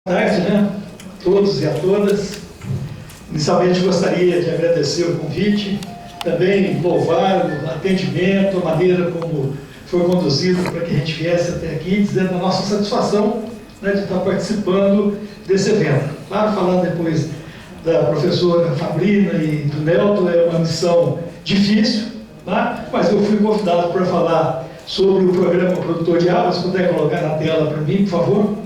Boa tarde, né? Todos e a todas. Inicialmente gostaria de agradecer o convite, também louvar o atendimento, a maneira como foi conduzido para que a gente viesse até aqui, dizendo a nossa satisfação, né, de estar participando desse evento. Claro, falar depois da professora Fabrina e do Nelton é uma missão difícil, tá? Mas eu fui convidado para falar sobre o programa Produtor de Água. Se puder colocar na tela para mim, por favor.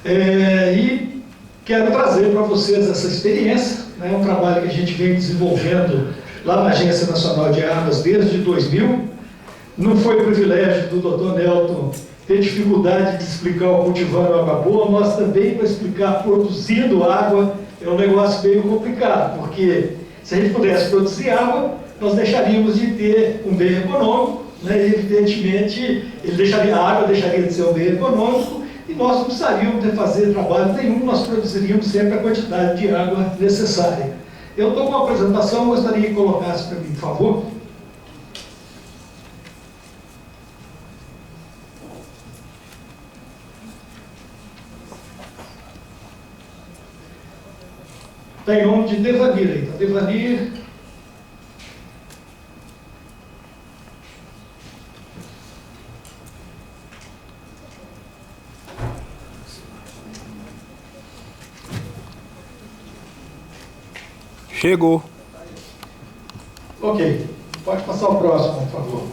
E quero trazer para vocês essa experiência, né, um trabalho que a gente vem desenvolvendo lá na Agência Nacional de Águas desde 2000. Não foi privilégio do Dr. Nelton ter dificuldade de explicar o cultivando água boa, nós também, para explicar produzindo água, é um negócio meio complicado, porque se a gente pudesse produzir água, nós deixaríamos de ter um bem econômico, né, e evidentemente a água deixaria de ser um bem econômico, e nós não precisaríamos de fazer trabalho nenhum, nós produziríamos sempre a quantidade de água necessária. Eu estou com uma apresentação, gostaria que colocasse para mim, por favor. Está em nome de Devanir aí, tá? Devanir. Chegou. Ok, pode passar o próximo, por favor.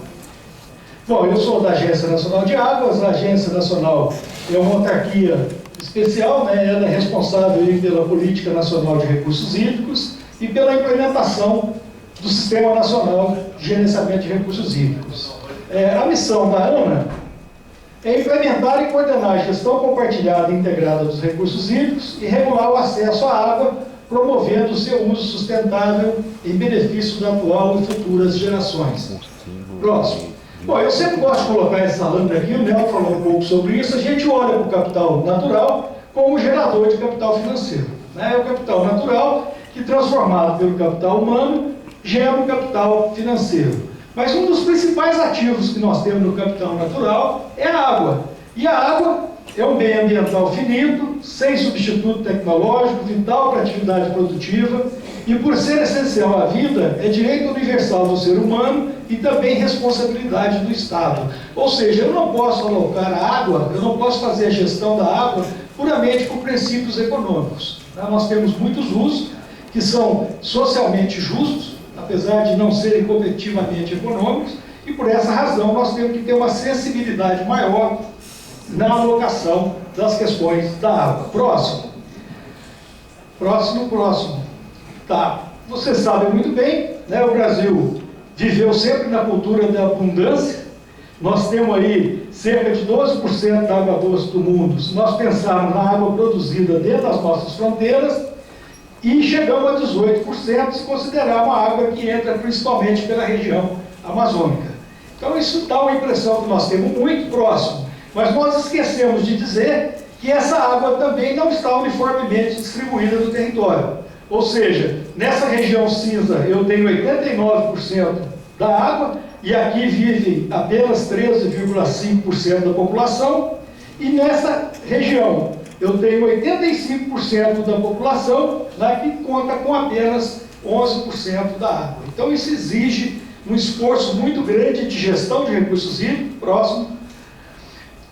Bom, eu sou da Agência Nacional de Águas. A Agência Nacional é uma autarquia especial, né? Ela é responsável aí pela Política Nacional de Recursos Hídricos e pela implementação do Sistema Nacional de Gerenciamento de Recursos Hídricos. A missão da ANA é implementar e coordenar a gestão compartilhada e integrada dos recursos hídricos e regular o acesso à água, promovendo o seu uso sustentável em benefício da atual e futuras gerações. Próximo. Bom, eu sempre gosto de colocar essa lâmina aqui, o Nelton falou um pouco sobre isso. A gente olha para o capital natural como gerador de capital financeiro, né? É o capital natural que, transformado pelo capital humano, gera um capital financeiro. Mas um dos principais ativos que nós temos no capital natural é a água. E a água é um bem ambiental finito, sem substituto tecnológico, vital para a atividade produtiva, e por ser essencial à vida, é direito universal do ser humano e também responsabilidade do Estado. Ou seja, eu não posso alocar a água, eu não posso fazer a gestão da água puramente por princípios econômicos. Nós temos muitos usos que são socialmente justos, apesar de não serem competitivamente econômicos, e por essa razão nós temos que ter uma sensibilidade maior na alocação das questões da água. Próximo. Tá. Vocês sabem muito bem, né, o Brasil viveu sempre na cultura da abundância. Nós temos aí cerca de 12% da água doce do mundo, se nós pensarmos na água produzida dentro das nossas fronteiras, e chegamos a 18% se considerar uma água que entra principalmente pela região amazônica. Então isso dá uma impressão que nós temos muito próximo. Mas nós esquecemos de dizer que essa água também não está uniformemente distribuída no território. Ou seja, nessa região cinza eu tenho 89% da água, e aqui vive apenas 13,5% da população, e nessa região eu tenho 85% da população, né, que conta com apenas 11% da água. Então isso exige um esforço muito grande de gestão de recursos hídricos. Próximo.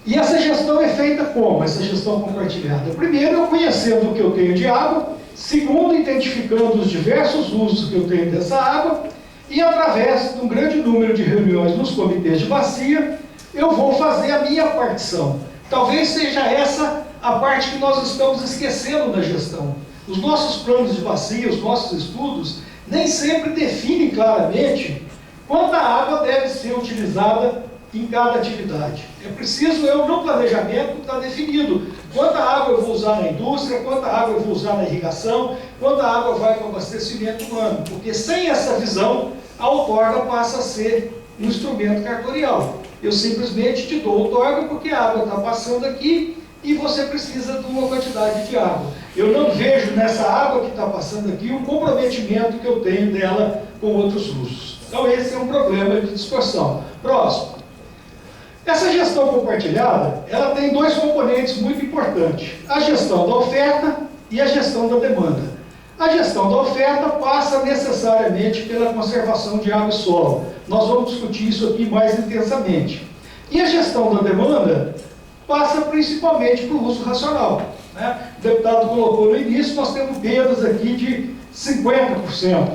E essa gestão é feita como? Essa gestão compartilhada. Primeiro, eu conhecendo o que eu tenho de água. Segundo, identificando os diversos usos que eu tenho dessa água. E através de um grande número de reuniões nos comitês de bacia, eu vou fazer a minha partição. Talvez seja essa a parte que nós estamos esquecendo na gestão. Os nossos planos de bacia, os nossos estudos, nem sempre definem claramente quanta água deve ser utilizada em cada atividade. É preciso eu, no planejamento, estar definido quanta água eu vou usar na indústria, quanta água eu vou usar na irrigação, quanta água vai para o abastecimento humano, porque sem essa visão, a outorga passa a ser um instrumento cartorial. Eu simplesmente te dou outorga porque a água está passando aqui e você precisa de uma quantidade de água. Eu não vejo nessa água que está passando aqui o comprometimento que eu tenho dela com outros usos. Então esse é um problema de distorção. Próximo. Essa gestão compartilhada, ela tem dois componentes muito importantes: a gestão da oferta e a gestão da demanda. A gestão da oferta passa necessariamente pela conservação de água e solo. Nós vamos discutir isso aqui mais intensamente. E a gestão da demanda passa principalmente para o uso racional, né? O deputado colocou no início, nós temos perdas aqui de 50%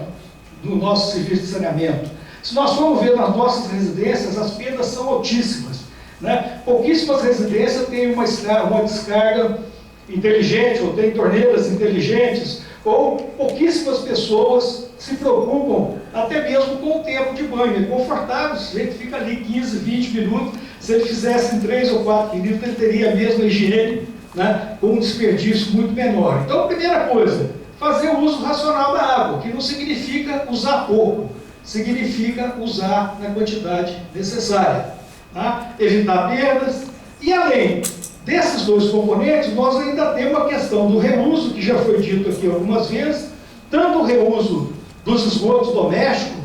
do nosso serviço de saneamento. Se nós formos ver nas nossas residências, as perdas são altíssimas, né? Pouquíssimas residências têm uma descarga inteligente, ou têm torneiras inteligentes, ou pouquíssimas pessoas se preocupam até mesmo com o tempo de banho. É confortável, o sujeito fica ali 15, 20 minutos, se ele fizesse em 3 ou 4 minutos, ele teria a mesma higiene, né, com um desperdício muito menor. Então, a primeira coisa, fazer o uso racional da água, que não significa usar pouco, significa usar na quantidade necessária, tá? Evitar perdas. E além desses dois componentes, nós ainda temos a questão do reuso, que já foi dito aqui algumas vezes, tanto o reuso dos esgotos domésticos,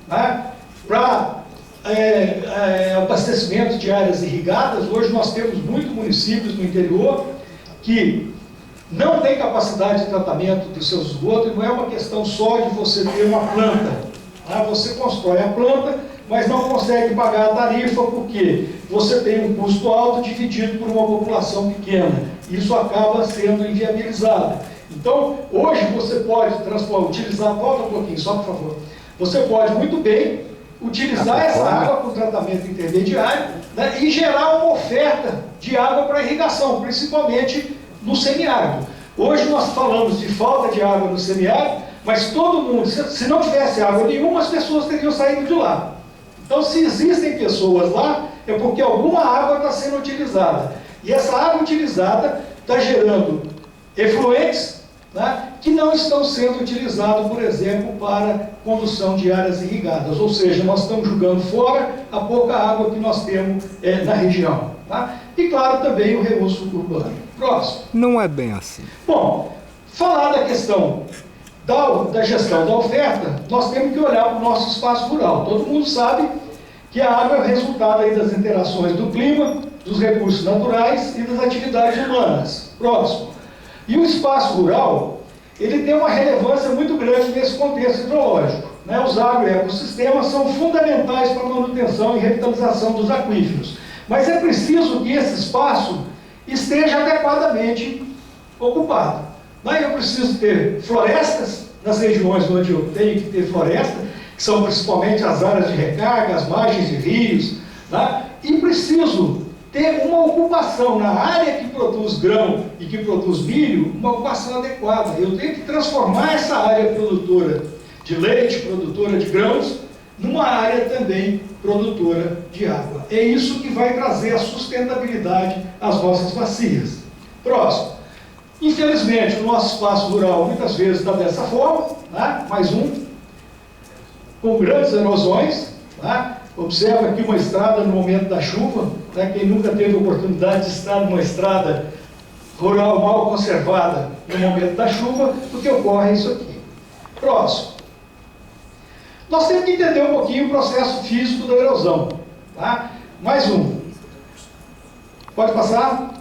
né, para abastecimento de áreas irrigadas. Hoje nós temos muitos municípios no interior que não tem capacidade de tratamento dos seus esgotos, e não é uma questão só de você ter uma planta. Tá? Você constrói a planta, mas não consegue pagar a tarifa porque você tem um custo alto dividido por uma população pequena. Isso acaba sendo inviabilizado. Então, hoje você pode utilizar, volta um pouquinho, só por favor. Você pode muito bem utilizar essa água com tratamento intermediário, né, e gerar uma oferta de água para irrigação, principalmente no semiárido. Hoje nós falamos de falta de água no semiárido, mas todo mundo, se não tivesse água nenhuma, as pessoas teriam saído de lá. Então, se existem pessoas lá, é porque alguma água está sendo utilizada. E essa água utilizada está gerando efluentes, né, que não estão sendo utilizados, por exemplo, para condução de áreas irrigadas. Ou seja, nós estamos jogando fora a pouca água que nós temos na região. Tá? E, claro, também o reuso urbano. Próximo. Não é bem assim. Bom, falar da questão da gestão da oferta, nós temos que olhar para o nosso espaço rural. Todo mundo sabe que a água é o resultado aí das interações do clima, dos recursos naturais e das atividades humanas. Próximo. E o espaço rural, ele tem uma relevância muito grande nesse contexto hidrológico, né? Os agroecossistemas são fundamentais para a manutenção e revitalização dos aquíferos. Mas é preciso que esse espaço esteja adequadamente ocupado. Né? Eu preciso ter florestas nas regiões onde eu tenho que ter floresta, que são principalmente as áreas de recarga, as margens de rios, né? E preciso ter uma ocupação na área que produz grão e que produz milho, uma ocupação adequada. Eu tenho que transformar essa área produtora de leite, produtora de grãos, numa área também produtora de água. É isso que vai trazer a sustentabilidade às nossas bacias. Próximo. Infelizmente, o nosso espaço rural muitas vezes está dessa forma, né? Mais um, com grandes erosões, né? Observa aqui uma estrada no momento da chuva, né? Quem nunca teve oportunidade de estar numa estrada rural mal conservada no momento da chuva, porque ocorre isso aqui. Próximo. Nós temos que entender um pouquinho o processo físico da erosão. Tá? Mais um. Pode passar?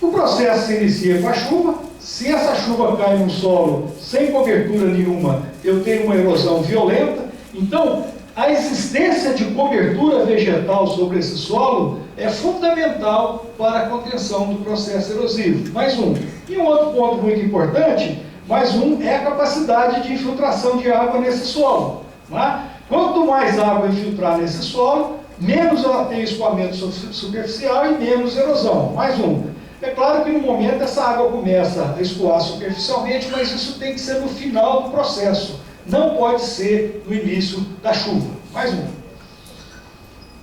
O processo se inicia com a chuva. Se essa chuva cai no solo sem cobertura nenhuma, eu tenho uma erosão violenta. Então, a existência de cobertura vegetal sobre esse solo é fundamental para a contenção do processo erosivo. Mais um. E um outro ponto muito importante, mais um, é a capacidade de infiltração de água nesse solo. Né? Quanto mais água infiltrar nesse solo, menos ela tem escoamento superficial e menos erosão. Mais um. É claro que no momento essa água começa a escoar superficialmente, mas isso tem que ser no final do processo. Não pode ser no início da chuva. Mais um.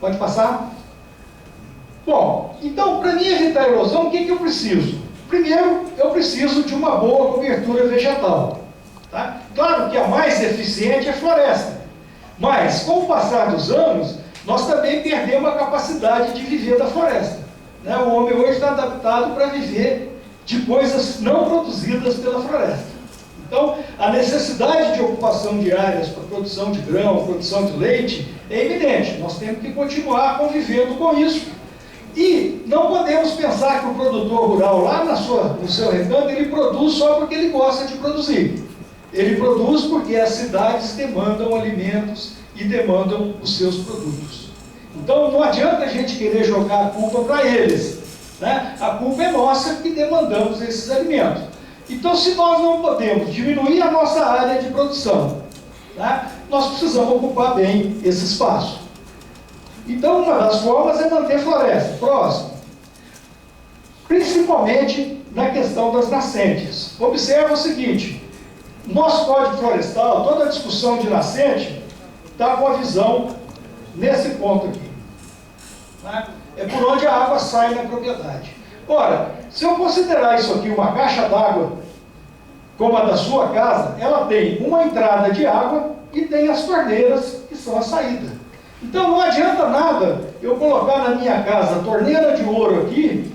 Pode passar? Bom, então, para mim evitar a erosão, o que eu preciso? Primeiro, eu preciso de uma boa cobertura vegetal. Tá? Claro que a mais eficiente é a floresta. Mas, com o passar dos anos, nós também perdemos a capacidade de viver da floresta. Né? O homem hoje está adaptado para viver de coisas não produzidas pela floresta. Então, a necessidade de ocupação de áreas para produção de grão, produção de leite, é evidente, nós temos que continuar convivendo com isso. E não podemos pensar que o produtor rural, lá no seu recanto, ele produz só porque ele gosta de produzir. Ele produz porque as cidades demandam alimentos e demandam os seus produtos. Então não adianta a gente querer jogar a culpa para eles, né? A culpa é nossa que demandamos esses alimentos. Então, se nós não podemos diminuir a nossa área de produção, né, nós precisamos ocupar bem esse espaço. Então, uma das formas é manter floresta. Próximo. Principalmente na questão das nascentes. Observa o seguinte, nosso Código Florestal, toda a discussão de nascente, está com a visão nesse ponto aqui. Né? É por onde a água sai na propriedade. Ora, se eu considerar isso aqui uma caixa d'água, como a da sua casa, ela tem uma entrada de água e tem as torneiras, que são a saída. Então não adianta nada eu colocar na minha casa a torneira de ouro aqui,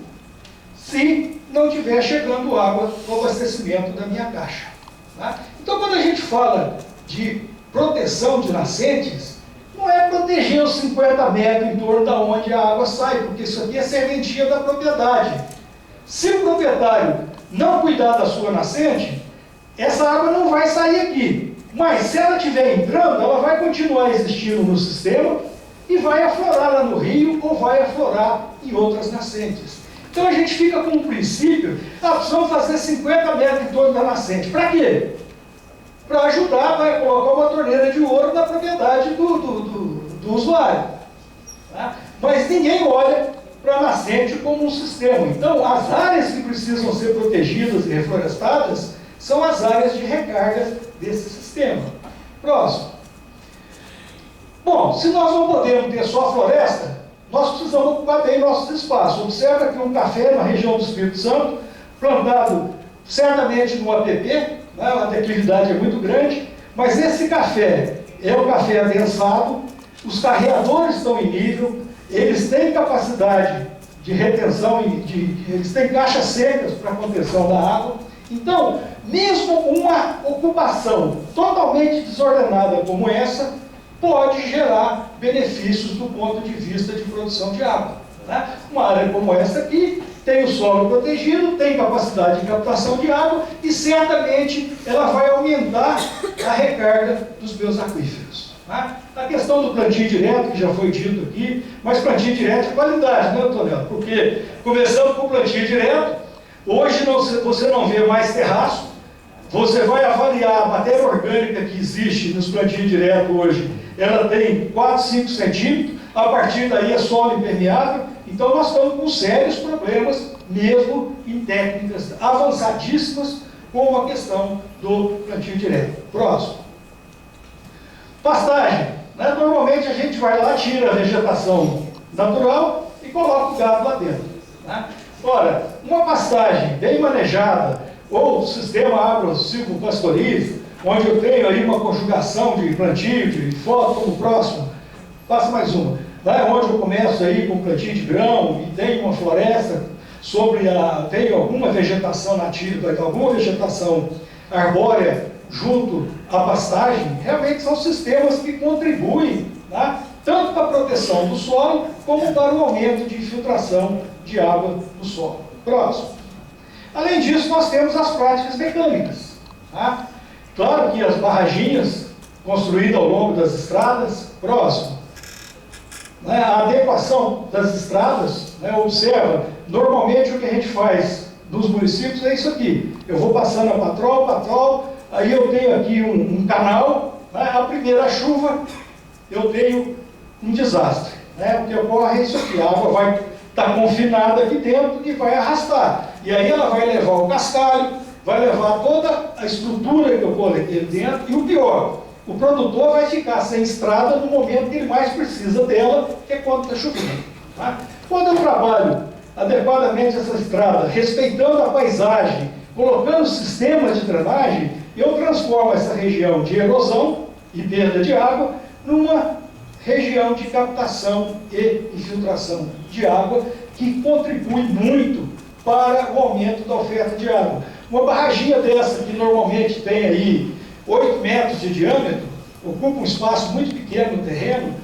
se não estiver chegando água no abastecimento da minha caixa. Tá? Então quando a gente fala de proteção de nascentes, não é proteger os 50 metros em torno da onde a água sai, porque isso aqui é serventia da propriedade. Se o proprietário não cuidar da sua nascente, essa água não vai sair aqui. Mas se ela estiver entrando, ela vai continuar existindo no sistema e vai aflorar lá no rio ou vai aflorar em outras nascentes. Então a gente fica com um princípio, precisamos fazer 50 metros em torno da nascente. Para quê? Para ajudar, vai colocar uma torneira de ouro na propriedade do usuário. Tá? Mas ninguém olha para a nascente como um sistema. Então, as áreas que precisam ser protegidas e reflorestadas são as áreas de recarga desse sistema. Próximo. Bom, se nós não podemos ter só floresta, nós precisamos ocupar bem nossos espaços. Observa que um café na região do Espírito Santo, plantado certamente no APP, né, a declividade é muito grande, mas esse café é um café adensado, os carreadores estão em nível, eles têm capacidade de retenção, eles têm caixas secas para contenção da água. Então, mesmo uma ocupação totalmente desordenada como essa, pode gerar benefícios do ponto de vista de produção de água. Né? Uma área como essa aqui tem o solo protegido, tem capacidade de captação de água e certamente ela vai aumentar a recarga dos meus aquíferos. Tá? A questão do plantio direto, que já foi dito aqui, mas plantio direto é qualidade, né, Antonio? Porque começando com o plantio direto, hoje você não vê mais terraço, você vai avaliar a matéria orgânica que existe nos plantios direto hoje, ela tem 4, 5 centímetros, a partir daí é solo impermeável, então nós estamos com sérios problemas, mesmo em técnicas avançadíssimas, como a questão do plantio direto. Próximo. Pastagem. Né? Normalmente a gente vai lá, tira a vegetação natural e coloca o gado lá dentro. Né? Ora, uma pastagem bem manejada, ou sistema agro-silvopastoril, onde eu tenho aí uma conjugação de plantio, de foto como próximo, passa mais uma, né? Onde eu começo aí com plantio de grão e tem uma floresta, tem alguma vegetação nativa, alguma vegetação arbórea junto à pastagem, realmente são sistemas que contribuem, né, tanto para a proteção do solo, como para o aumento de infiltração de água no solo. Próximo. Além disso, nós temos as práticas mecânicas. Tá? Claro que as barraginhas construídas ao longo das estradas, próximo. Né, a adequação das estradas, né, observa, normalmente o que a gente faz nos municípios é isso aqui. Eu vou passando a patrol, aí eu tenho aqui um canal, né, a primeira chuva, eu tenho um desastre. Né, o que ocorre é isso aqui, a água vai estar confinada aqui dentro e vai arrastar. E aí ela vai levar o cascalho, vai levar toda a estrutura que eu coloquei dentro, e o pior, o produtor vai ficar sem estrada no momento que ele mais precisa dela, que é quando está chovendo. Tá? Quando eu trabalho adequadamente essa estrada, respeitando a paisagem, colocando sistemas de drenagem, eu transformo essa região de erosão e perda de água numa região de captação e infiltração de água, que contribui muito para o aumento da oferta de água. Uma barraginha dessa, que normalmente tem aí 8 metros de diâmetro, ocupa um espaço muito pequeno no terreno,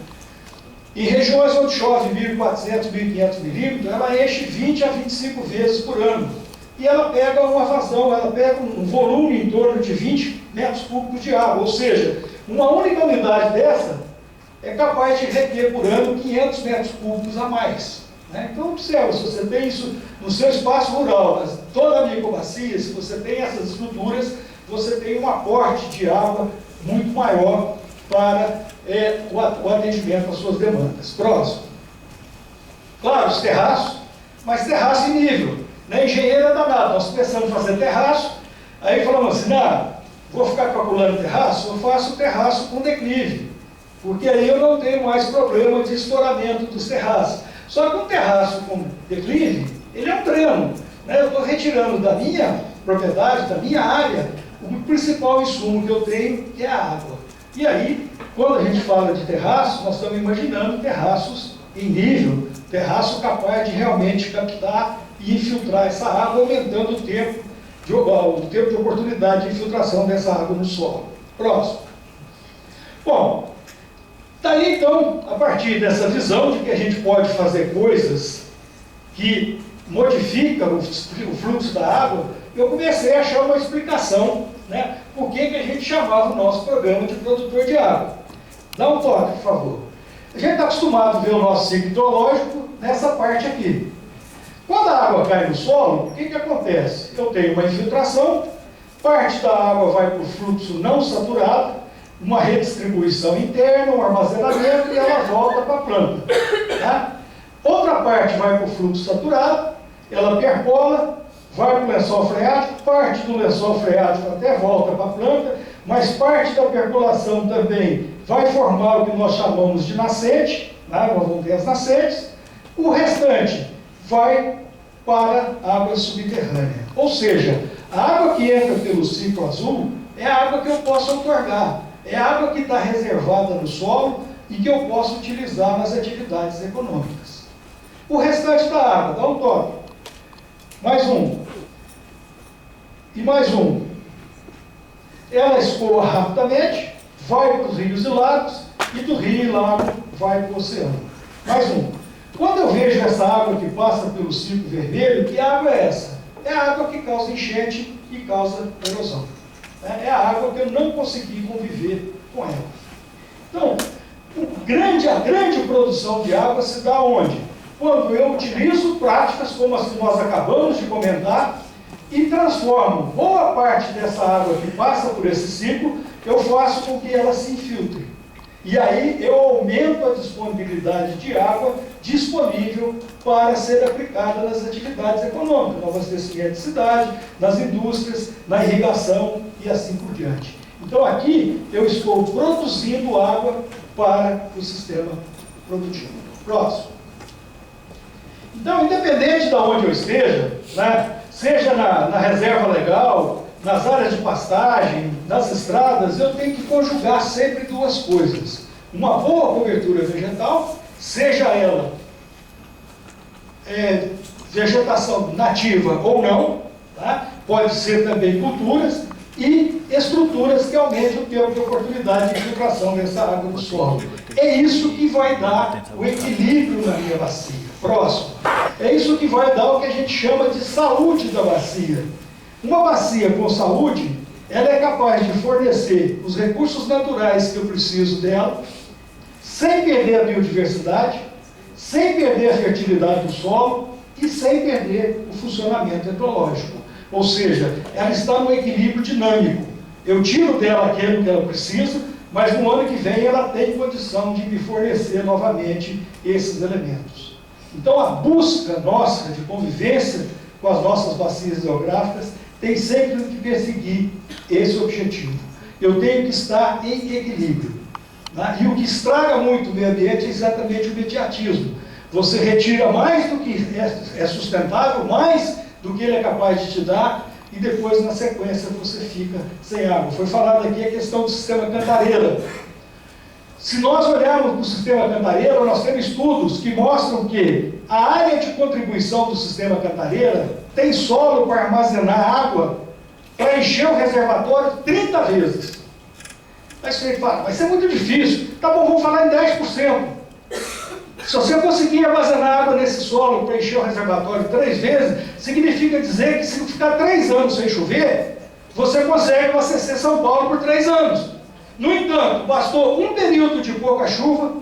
Em regiões onde chove 1.400, 1.500 milímetros, ela enche 20 a 25 vezes por ano. E ela pega uma vazão, ela pega um volume em torno de 20 metros cúbicos de água. Ou seja, uma única unidade dessa é capaz de reter por ano 500 metros cúbicos a mais. Né? Então, observa, se você tem isso no seu espaço rural, toda a microbacia, se você tem essas estruturas, você tem um aporte de água muito maior para o atendimento às suas demandas. Próximo. Claro, os terraços, mas terraço em nível. Né? Engenheiro é danado, nós começamos a fazer terraço, aí falamos assim, não, vou ficar calculando terraço, eu faço terraço com declive, porque aí eu não tenho mais problema de estouramento dos terraços. Só que um terraço com declive, ele é um dreno. Né? Eu estou retirando da minha propriedade, da minha área, o principal insumo que eu tenho, que é a água. E aí, quando a gente fala de terraço, nós estamos imaginando terraços em nível, terraço capaz de realmente captar e infiltrar essa água, aumentando o tempo de oportunidade de infiltração dessa água no solo. Próximo. Bom, daí então, a partir dessa visão de que a gente pode fazer coisas que modificam o fluxo da água, eu comecei a achar uma explicação, né, por que a gente chamava o nosso programa de produtor de água. Dá um toque, por favor. A gente está acostumado a ver o nosso ciclo hidrológico nessa parte aqui. Quando a água cai no solo, o que acontece? Eu tenho uma infiltração, parte da água vai para o fluxo não saturado, uma redistribuição interna, um armazenamento, e ela volta para a planta. Tá? Outra parte vai para o fluxo saturado, ela percola, vai para o lençol freático, parte do lençol freático até volta para a planta, mas parte da percolação também vai formar o que nós chamamos de nascente, né? Nós vamos ter as nascentes, o restante vai para a água subterrânea. Ou seja, a água que entra pelo ciclo azul é a água que eu posso outorgar, é a água que está reservada no solo e que eu posso utilizar nas atividades econômicas. O restante da água, dá um toque. Mais um. E mais um. Ela escoa rapidamente, vai para os rios e lagos, e do rio e lago vai para o oceano. Mais um. Quando eu vejo essa água que passa pelo ciclo vermelho, que água é essa? É a água que causa enchente e causa erosão. É a água que eu não consegui conviver com ela. Então, a grande produção de água se dá onde? Quando eu utilizo práticas como as que nós acabamos de comentar e transformo boa parte dessa água que passa por esse ciclo, eu faço com que ela se infiltre. E aí eu aumento a disponibilidade de água disponível para ser aplicada nas atividades econômicas, no abastecimento de cidade, nas indústrias, na irrigação e assim por diante. Então aqui eu estou produzindo água para o sistema produtivo. Próximo. Então, independente de onde eu esteja, né, seja na reserva legal, nas áreas de pastagem, nas estradas, eu tenho que conjugar sempre duas coisas. Uma boa cobertura vegetal, seja ela vegetação nativa ou não, tá? Pode ser também culturas, e estruturas que aumentem o tempo de oportunidade de infiltração dessa água no solo. É isso que vai dar o equilíbrio na minha bacia. Próximo. É isso que vai dar o que a gente chama de saúde da bacia. Uma bacia com saúde, ela é capaz de fornecer os recursos naturais que eu preciso dela, sem perder a biodiversidade, sem perder a fertilidade do solo e sem perder o funcionamento ecológico. Ou seja, ela está no equilíbrio dinâmico. Eu tiro dela aquilo que ela precisa, mas no ano que vem ela tem condição de me fornecer novamente esses elementos. Então a busca nossa de convivência com as nossas bacias hidrográficas tem sempre que perseguir esse objetivo. Eu tenho que estar em equilíbrio. Né? E o que estraga muito o meio ambiente é exatamente o imediatismo. Você retira mais do que é sustentável, mais do que ele é capaz de te dar, e depois, na sequência, você fica sem água. Foi falado aqui a questão do sistema Cantareira. Se nós olharmos para o sistema Cantareira, nós temos estudos que mostram que a área de contribuição do sistema Cantareira tem solo para armazenar água para encher o reservatório 30 vezes. Mas você fala, vai ser muito difícil. Tá bom, vamos falar em 10%. Se você conseguir armazenar água nesse solo para encher o reservatório 3 vezes, significa dizer que se ficar 3 anos sem chover, você consegue abastecer São Paulo por 3 anos. No entanto, bastou um período de pouca chuva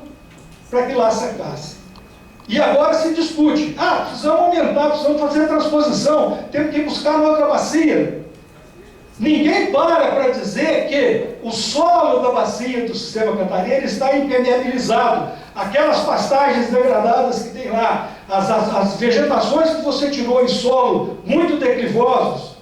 para que lá secasse. E agora se discute, precisamos aumentar, precisamos fazer a transposição, temos que ir buscar outra bacia. Ninguém para dizer que o solo da bacia do sistema Cantareira está impermeabilizado. Aquelas pastagens degradadas que tem lá, as vegetações que você tirou em solo muito declivosos,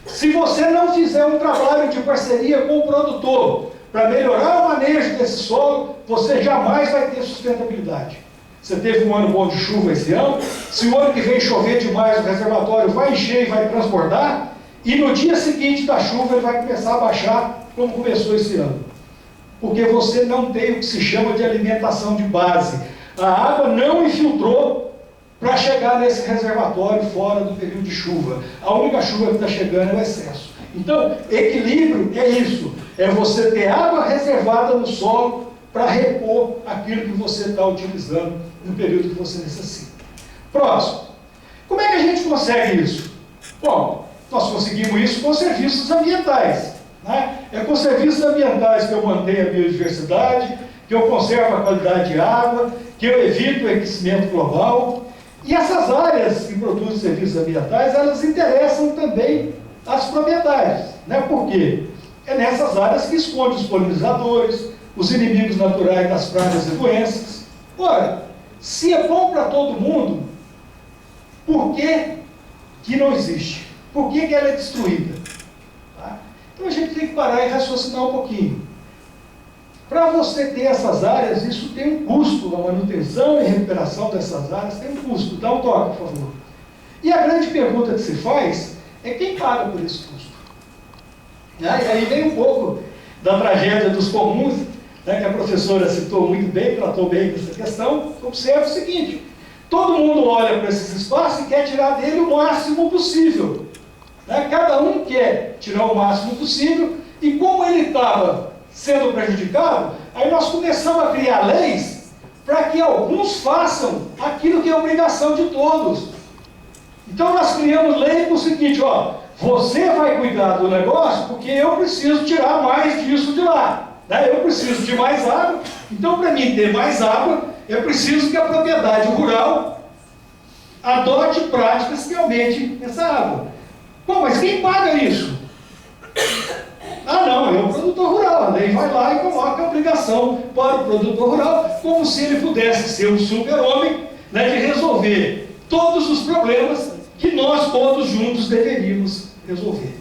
se você não fizer um trabalho de parceria com o produtor para melhorar o manejo desse solo, você jamais vai ter sustentabilidade. Você teve um ano bom de chuva esse ano, se o ano que vem chover demais, o reservatório vai encher e vai transbordar, e no dia seguinte da chuva ele vai começar a baixar, como começou esse ano. Porque você não tem o que se chama de alimentação de base. A água não infiltrou para chegar nesse reservatório fora do período de chuva. A única chuva que está chegando é o excesso. Então, equilíbrio é isso. É você ter água reservada no solo para repor aquilo que você está utilizando no período que você necessita. Próximo. Como é que a gente consegue isso? Bom, nós conseguimos isso com serviços ambientais. Né? É com serviços ambientais que eu mantenho a biodiversidade, que eu conservo a qualidade de água, que eu evito o aquecimento global. E essas áreas que produzem serviços ambientais, elas interessam também as propriedades. Né? Por quê? É nessas áreas que esconde os polinizadores, os inimigos naturais das pragas e doenças. Ora, se é bom para todo mundo, por que não existe? Por que ela é destruída? Tá? Então a gente tem que parar e raciocinar um pouquinho. Para você ter essas áreas, isso tem um custo, a manutenção e recuperação dessas áreas tem um custo. Dá um toque, por favor. E a grande pergunta que se faz é quem paga por esse custo? E aí vem um pouco da tragédia dos comuns, né, que a professora citou muito bem, tratou bem dessa questão. Observe o seguinte, todo mundo olha para esses espaços e quer tirar dele o máximo possível. Né? Cada um quer tirar o máximo possível, e como ele estava sendo prejudicado, aí nós começamos a criar leis para que alguns façam aquilo que é obrigação de todos. Então nós criamos lei com o seguinte, você vai cuidar do negócio porque eu preciso tirar mais disso de lá. Né? Eu preciso de mais água, então para mim ter mais água, eu preciso que a propriedade rural adote práticas que aumentem essa água. Bom, mas quem paga isso? Não, é o produtor rural. A lei vai lá e coloca a obrigação para o produtor rural, como se ele pudesse ser um super-homem, né, de resolver todos os problemas que nós todos juntos deveríamos resolver.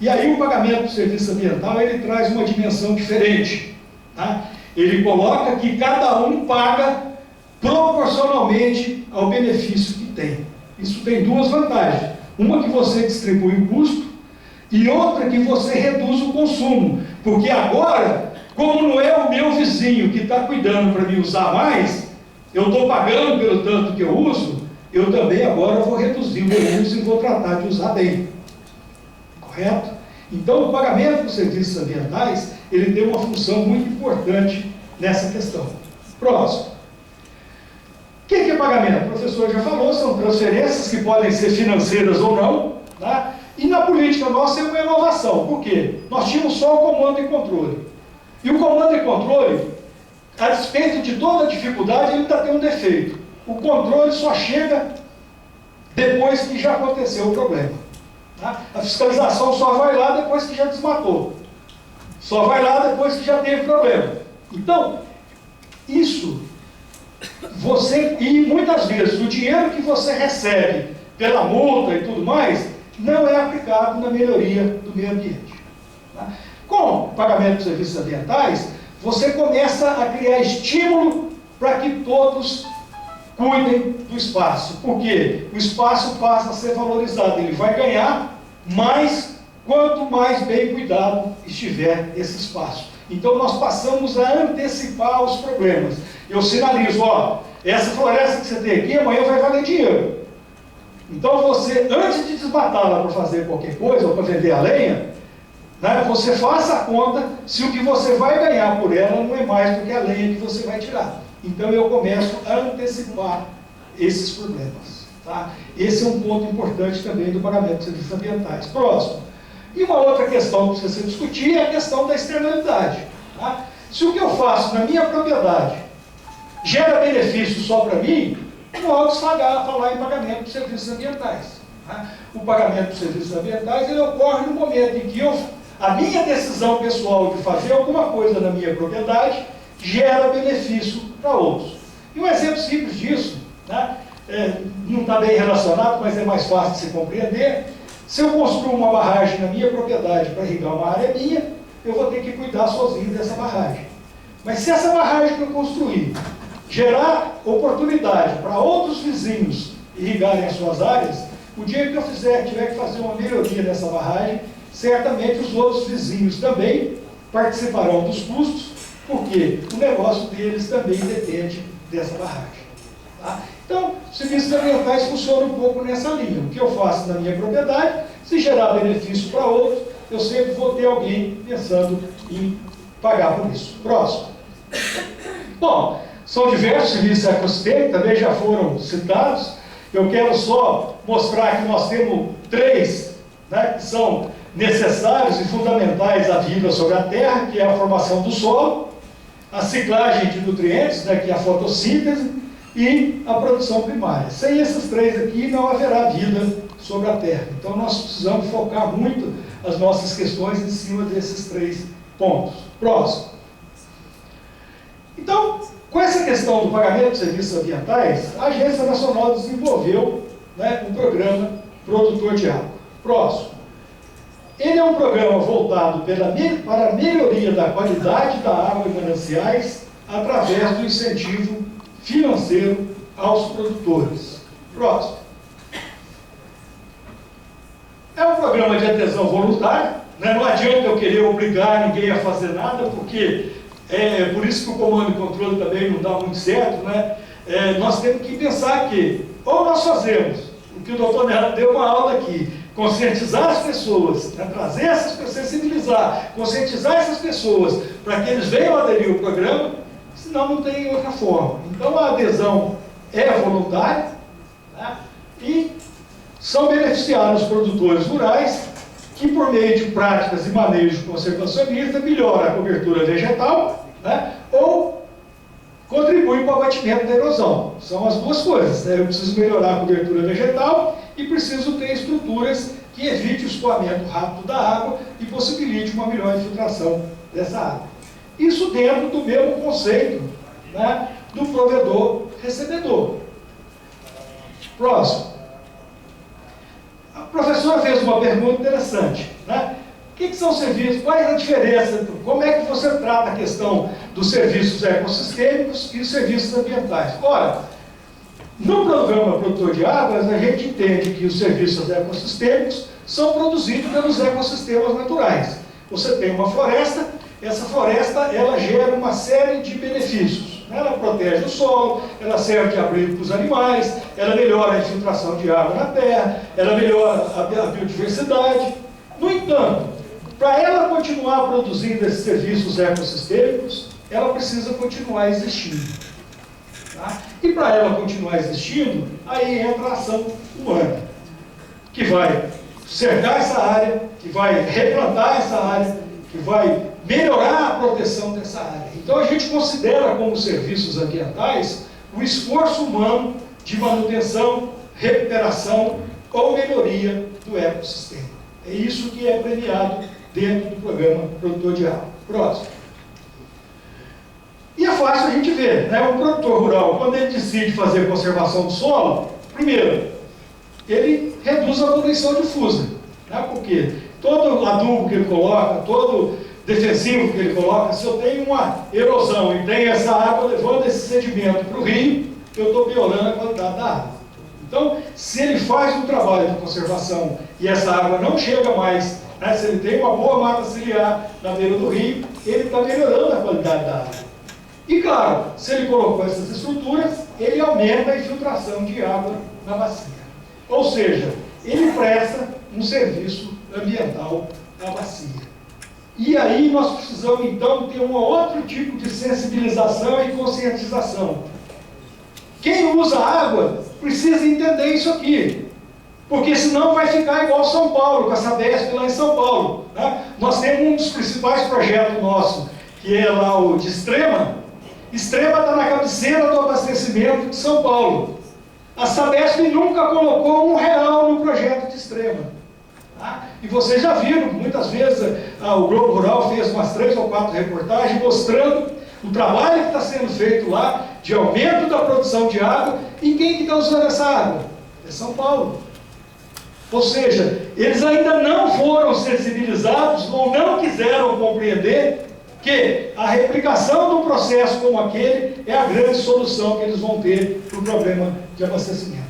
E aí o pagamento do serviço ambiental, ele traz uma dimensão diferente. Tá? Ele coloca que cada um paga proporcionalmente ao benefício que tem. Isso tem duas vantagens. Uma que você distribui o custo, e outra que você reduz o consumo. Porque agora, como não é o meu vizinho que está cuidando para me usar mais, eu estou pagando pelo tanto que eu uso, eu também agora vou reduzir o meu uso e vou tratar de usar bem. Correto? Então, o pagamento dos serviços ambientais, ele tem uma função muito importante nessa questão. Próximo. O que é pagamento? O professor já falou, são transferências que podem ser financeiras ou não. Tá? E na política nossa é uma inovação. Por quê? Nós tínhamos só o comando e controle. E o comando e controle, a despeito de toda a dificuldade, ele ainda tem um defeito. O controle só chega depois que já aconteceu o problema. Tá? A fiscalização só vai lá depois que já desmatou. Só vai lá depois que já teve problema. Então, isso, e muitas vezes o dinheiro que você recebe pela multa e tudo mais, não é aplicado na melhoria do meio ambiente. Tá? Com o pagamento de serviços ambientais, você começa a criar estímulo para que todos cuidem do espaço. Porque o espaço passa a ser valorizado, ele vai ganhar mais quanto mais bem cuidado estiver esse espaço. Então nós passamos a antecipar os problemas. Eu sinalizo, essa floresta que você tem aqui, amanhã vai valer dinheiro. Então você, antes de desmatá-la para fazer qualquer coisa, ou para vender a lenha, né, você faça a conta se o que você vai ganhar por ela não é mais do que a lenha que você vai tirar. então eu começo a antecipar esses problemas. Tá? Esse é um ponto importante também do pagamento de serviços ambientais. Próximo. E uma outra questão que precisa ser discutida é a questão da externalidade. Tá? Se o que eu faço na minha propriedade gera benefício só para mim, não há que falar em pagamento de serviços ambientais. Tá? O pagamento de serviços ambientais ele ocorre no momento em que a minha decisão pessoal de fazer alguma coisa na minha propriedade gera benefício para outros. E um exemplo simples disso, né, não está bem relacionado, mas é mais fácil de se compreender. Se eu construo uma barragem na minha propriedade para irrigar uma área minha, eu vou ter que cuidar sozinho dessa barragem. Mas se essa barragem que eu construir gerar oportunidade para outros vizinhos irrigarem as suas áreas, o dia que eu tiver que fazer uma melhoria nessa barragem, certamente os outros vizinhos também participarão dos custos, porque o negócio deles também depende dessa barragem. Tá? Então, serviços ambientais funcionam um pouco nessa linha. O que eu faço na minha propriedade, se gerar benefício para outros, eu sempre vou ter alguém pensando em pagar por isso. Próximo. Bom, são diversos serviços ecossistêmicos, também já foram citados. Eu quero só mostrar que nós temos 3, né, que são necessários e fundamentais à vida sobre a Terra, que é a formação do solo, a ciclagem de nutrientes, né, que é a fotossíntese, e a produção primária. Sem esses 3 aqui, não haverá vida sobre a Terra. Então, nós precisamos focar muito as nossas questões em cima desses 3 pontos. Próximo. Então, com essa questão do pagamento de serviços ambientais, a Agência Nacional desenvolveu, né, um programa Produtor de Água. Próximo. Ele é um programa voltado para a melhoria da qualidade da água em mananciais através do incentivo financeiro aos produtores. Próximo. É um programa de adesão voluntária, né? Não adianta eu querer obrigar ninguém a fazer nada, porque é por isso que o comando e controle também não dá muito certo, né? Nós temos que pensar que, ou nós fazemos o que o doutor Neto deu uma aula aqui, conscientizar as pessoas, né? Trazer essas pessoas, sensibilizar, conscientizar essas pessoas para que eles venham aderir ao programa, senão não tem outra forma. Então a adesão é voluntária, né? E são beneficiados os produtores rurais que, por meio de práticas e manejo conservacionista, melhora a cobertura vegetal, né? Ou contribui para o abatimento da erosão. São as duas coisas, né? Eu preciso melhorar a cobertura vegetal e preciso ter estruturas que evite o escoamento rápido da água e possibilite uma melhor infiltração dessa água. Isso dentro do mesmo conceito, né, do provedor-recebedor. Próximo. A professora fez uma pergunta interessante, né? O que são serviços? Qual é a diferença? Como é que você trata a questão dos serviços ecossistêmicos e os serviços ambientais? Ora, no programa Produtor de Águas, a gente entende que os serviços ecossistêmicos são produzidos pelos ecossistemas naturais. Você tem uma floresta, essa floresta ela gera uma série de benefícios. Ela protege o solo, ela serve de abrigo para os animais, ela melhora a infiltração de água na terra, ela melhora a biodiversidade. No entanto, para ela continuar produzindo esses serviços ecossistêmicos, ela precisa continuar existindo. Tá? E para ela continuar existindo, aí entra a ação humana, que vai cercar essa área, que vai replantar essa área, que vai melhorar a proteção dessa área. Então a gente considera como serviços ambientais o esforço humano de manutenção, recuperação ou melhoria do ecossistema. É isso que é premiado dentro do programa Produtor de Água. Próximo. E é fácil a gente ver, né? O produtor rural, quando ele decide fazer conservação do solo, primeiro, ele reduz a poluição difusa, né? Porque todo adubo que ele coloca, todo defensivo que ele coloca, se eu tenho uma erosão e tenho essa água levando esse sedimento para o rio, eu estou piorando a qualidade da água. Então, se ele faz um trabalho de conservação e essa água não chega mais, né, se ele tem uma boa mata ciliar na beira do rio, ele está melhorando a qualidade da água. E claro, se ele colocou essas estruturas, ele aumenta a infiltração de água na bacia. Ou seja, ele presta um serviço ambiental na bacia. E aí nós precisamos, então, ter um outro tipo de sensibilização e conscientização. Quem usa água precisa entender isso aqui, porque senão vai ficar igual São Paulo, com a Sabesp lá em São Paulo. Né? Nós temos um dos principais projetos nossos, que é lá o de Extrema. Extrema está na cabeceira do abastecimento de São Paulo. A Sabesp nunca colocou R$1 no projeto de Extrema. Tá? E vocês já viram, muitas vezes o Globo Rural fez umas 3 ou 4 reportagens mostrando o trabalho que está sendo feito lá, de aumento da produção de água, e quem que está usando essa água? É São Paulo. Ou seja, eles ainda não foram sensibilizados ou não quiseram compreender que a replicação de um processo como aquele é a grande solução que eles vão ter para o problema de abastecimento.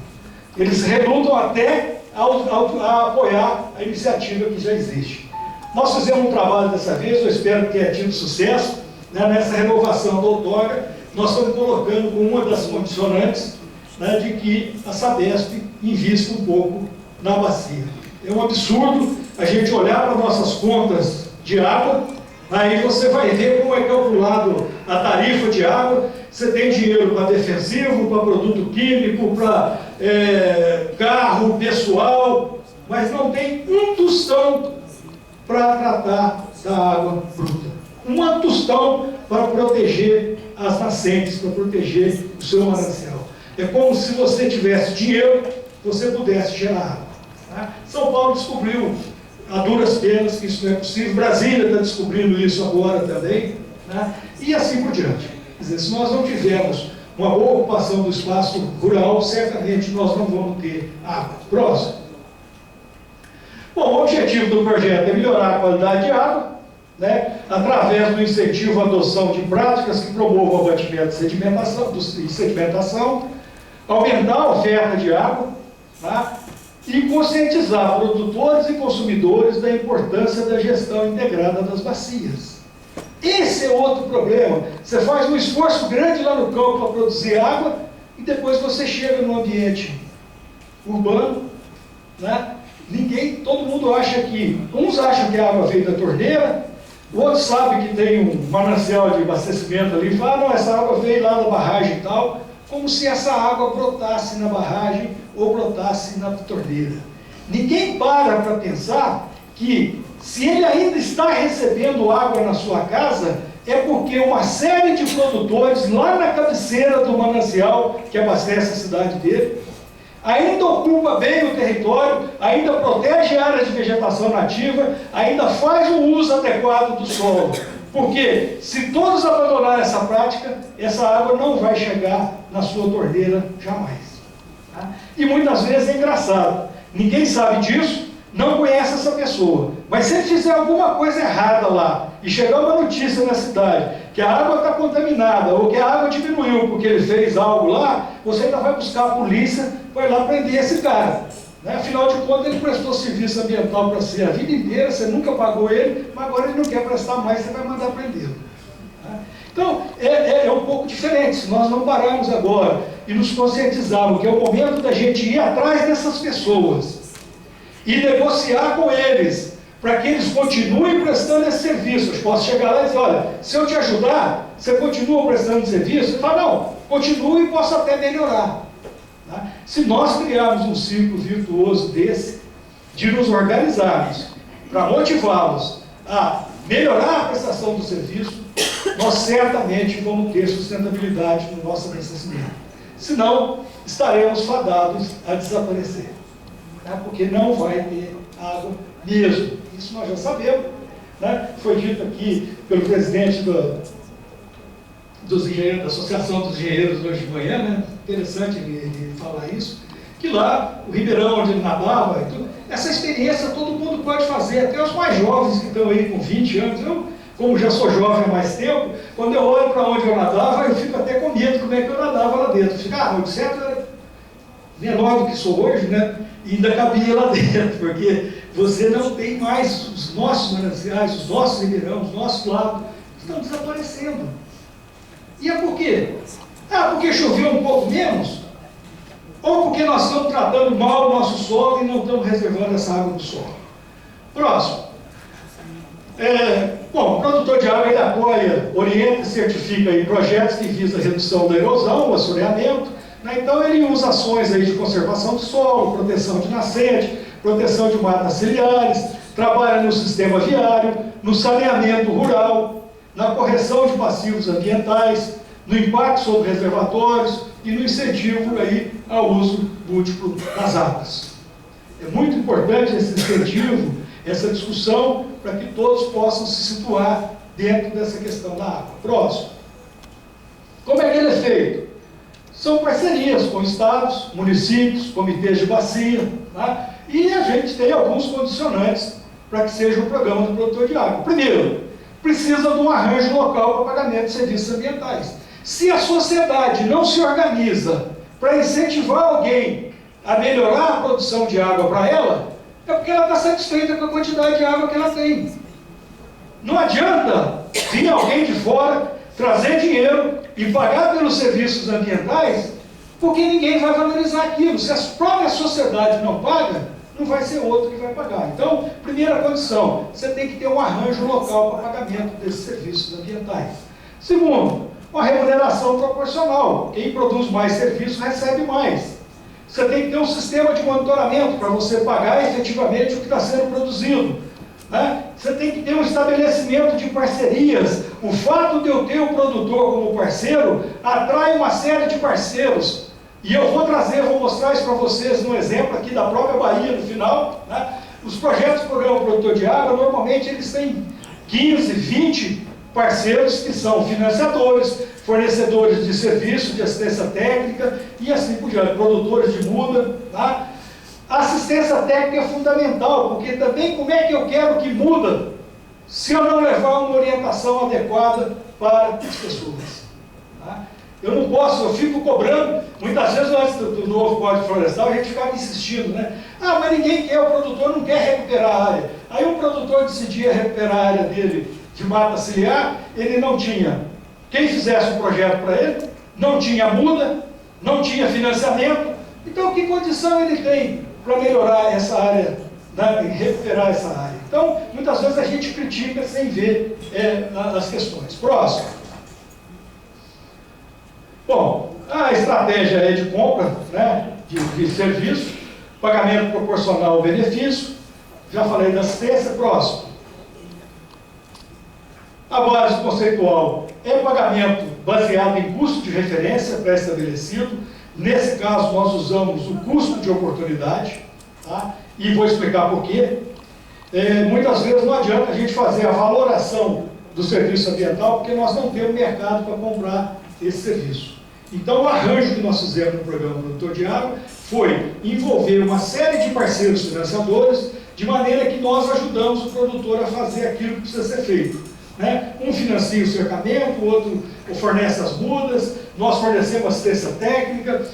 Eles relutam até a apoiar a iniciativa que já existe. Nós fizemos um trabalho dessa vez, eu espero que tenha tido sucesso, né, nessa renovação da outorga. Nós estamos colocando como uma das condicionantes, né, de que a Sabesp invista um pouco na bacia. É um absurdo a gente olhar para nossas contas de água, aí você vai ver como é calculado a tarifa de água. Você tem dinheiro para defensivo, para produto químico, para carro, pessoal, mas não tem um tostão para tratar da água bruta. Um tostão para proteger as nascentes, para proteger o seu manancial. É como se você tivesse dinheiro, você pudesse gerar água. Tá? São Paulo descobriu a duras penas que isso não é possível. Brasília está descobrindo isso agora também, né? E assim por diante. Quer dizer, se nós não tivermos uma boa ocupação do espaço rural, certamente nós não vamos ter água. Próximo. Bom, o objetivo do projeto é melhorar a qualidade de água, né, através do incentivo à adoção de práticas que promovam o abatimento de sedimentação, aumentar a oferta de água, tá, e conscientizar produtores e consumidores da importância da gestão integrada das bacias. Esse é outro problema. Você faz um esforço grande lá no campo para produzir água e depois você chega no ambiente urbano, né? Todo mundo acha que, uns acham que a água veio da torneira, o outro sabe que tem um manancial de abastecimento ali e fala, não, essa água veio lá da barragem e tal, como se essa água brotasse na barragem ou brotasse na torneira. Ninguém para pensar que, se ele ainda está recebendo água na sua casa, é porque uma série de produtores lá na cabeceira do manancial que abastece a cidade dele, ainda ocupa bem o território, ainda protege a área de vegetação nativa, ainda faz o uso adequado do solo. Porque se todos abandonarem essa prática, essa água não vai chegar na sua torneira jamais. Tá? E muitas vezes é engraçado, ninguém sabe disso, não conhece essa pessoa, mas se ele fizer alguma coisa errada lá, e chegar uma notícia na cidade, que a água está contaminada, ou que a água diminuiu porque ele fez algo lá, você ainda vai buscar a polícia, vai lá prender esse cara. Né? Afinal de contas, ele prestou serviço ambiental para você a vida inteira, você nunca pagou ele, mas agora ele não quer prestar mais, você vai mandar prendê-lo. Né? Então, é um pouco diferente. Se nós não pararmos agora e nos conscientizarmos que é o momento da gente ir atrás dessas pessoas e negociar com eles, para que eles continuem prestando esse serviço. Eu posso chegar lá e dizer, olha, se eu te ajudar, você continua prestando serviço? Ele fala, não, continue e posso até melhorar. Tá? Se nós criarmos um ciclo virtuoso desse, de nos organizarmos para motivá-los a melhorar a prestação do serviço, nós certamente vamos ter sustentabilidade no nosso abastecimento. Senão, estaremos fadados a desaparecer. Tá? Porque não vai ter água mesmo. Isso nós já sabemos. Né? Foi dito aqui pelo presidente dos engenheiros, da Associação dos Engenheiros hoje de manhã, né? Interessante ele falar isso, que lá, o Ribeirão, onde ele nadava, e tudo, essa experiência todo mundo pode fazer, até os mais jovens que estão aí com 20 anos. Eu, como já sou jovem há mais tempo, quando eu olho para onde eu nadava, eu fico até com medo como é que eu nadava lá dentro. Fico, o certo era menor do que sou hoje, né? E ainda cabia lá dentro, porque você não tem mais os nossos mananciais, os nossos ribeirões, os nossos lagos, estão desaparecendo. E é por quê? Porque choveu um pouco menos? Ou porque nós estamos tratando mal o nosso solo e não estamos reservando essa água do solo? Próximo. Bom, o produtor de água ele apoia, orienta e certifica aí projetos que visam a redução da erosão, o assoreamento, né? Então ele usa ações aí de conservação do solo, proteção de nascente, proteção de matas ciliares, trabalha no sistema viário, no saneamento rural, na correção de passivos ambientais, no impacto sobre reservatórios e no incentivo aí ao uso múltiplo das águas. É muito importante esse incentivo, essa discussão, para que todos possam se situar dentro dessa questão da água. Próximo. Como é que ele é feito? São parcerias com estados, municípios, comitês de bacia, tá? E a gente tem alguns condicionantes para que seja o programa do produtor de água. Primeiro, precisa de um arranjo local para pagamento de serviços ambientais. Se a sociedade não se organiza para incentivar alguém a melhorar a produção de água para ela, é porque ela está satisfeita com a quantidade de água que ela tem. Não adianta vir alguém de fora, trazer dinheiro e pagar pelos serviços ambientais, porque ninguém vai valorizar aquilo. Se a própria sociedade não paga, não vai ser outro que vai pagar. Então, primeira condição, você tem que ter um arranjo local para pagamento desses serviços ambientais. Segundo, uma remuneração proporcional. Quem produz mais serviços recebe mais. Você tem que ter um sistema de monitoramento para você pagar efetivamente o que está sendo produzido, né? Você tem que ter um estabelecimento de parcerias. O fato de eu ter o produtor como parceiro atrai uma série de parceiros. E eu vou mostrar isso para vocês num exemplo aqui da própria Bahia no final, né? Os projetos do Programa Produtor de Água, normalmente eles têm 15, 20 parceiros que são financiadores, fornecedores de serviço, de assistência técnica e assim por diante, produtores de muda, tá? A assistência técnica é fundamental, porque também como é que eu quero que muda se eu não levar uma orientação adequada para as pessoas, tá? Eu não posso, eu fico cobrando, muitas vezes antes do novo Código Florestal a gente ficava insistindo, né? Ah, mas ninguém quer, o produtor não quer recuperar a área. Aí o produtor decidia recuperar a área dele de mata ciliar, ele não tinha quem fizesse o projeto para ele, não tinha muda, não tinha financiamento. Então que condição ele tem para melhorar essa área, né, e recuperar essa área? Então, muitas vezes a gente critica sem ver as questões. Próximo. Bom, a estratégia é de compra, né, de serviço, pagamento proporcional ao benefício, já falei da assistência. Próximo. A base conceitual é pagamento baseado em custo de referência pré-estabelecido. Nesse caso, nós usamos o custo de oportunidade, tá? E vou explicar por quê. Muitas vezes não adianta a gente fazer a valoração do serviço ambiental, porque nós não temos mercado para comprar esse serviço. Então, o arranjo que nós fizemos no Programa Produtor de Água foi envolver uma série de parceiros financiadores, de maneira que nós ajudamos o produtor a fazer aquilo que precisa ser feito, né? Um financia o cercamento, o outro fornece as mudas, nós fornecemos assistência técnica,